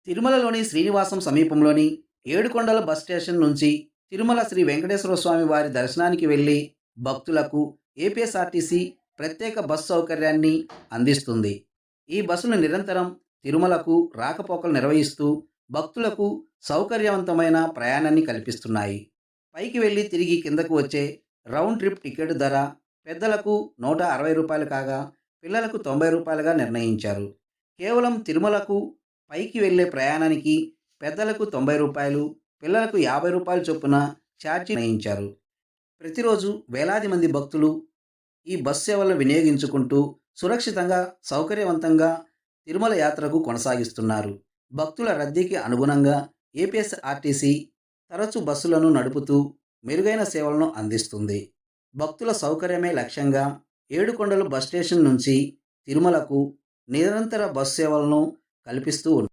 తిరుమలలోని శ్రీనివాసం సమీపంలోని ఏడుకొండల బస్ స్టేషన్ నుంచి తిరుమల శ్రీ వెంకటేశ్వర స్వామి వారి దర్శనానికి వెళ్లి భక్తులకు ఏపీఎస్ఆర్టీసీ ప్రత్యేక బస్సు సౌకర్యాన్ని అందిస్తుంది. ఈ బస్సులు నిరంతరం తిరుమలకు రాకపోకలు నిర్వహిస్తూ భక్తులకు సౌకర్యవంతమైన ప్రయాణాన్ని కల్పిస్తున్నాయి. పైకి వెళ్ళి తిరిగి కిందకు వచ్చే రౌండ్ ట్రిప్ టికెట్ ధర పెద్దలకు రూ. 160 కాగా పిల్లలకు రూ. 90గా నిర్ణయించారు. కేవలం తిరుమలకు పైకి వెళ్ళే ప్రయాణానికి పెద్దలకు రూ. 90, పిల్లలకు రూ. 50 చొప్పున ఛార్జీ నిర్ణయించారు. ప్రతిరోజు వేలాది మంది భక్తులు ఈ బస్ సేవలను వినియోగించుకుంటూ సురక్షితంగా, సౌకర్యవంతంగా తిరుమల యాత్రకు కొనసాగిస్తున్నారు. భక్తుల రద్దీకి అనుగుణంగా ఏపీఎస్ఆర్టీసీ తరచూ బస్సులను నడుపుతూ మెరుగైన సేవలను అందిస్తుంది. భక్తుల సౌకర్యమే లక్ష్యంగా ఏడుకొండలు బస్ స్టేషన్ నుంచి తిరుమలకు నిరంతర బస్ సేవలను కల్పిస్తూ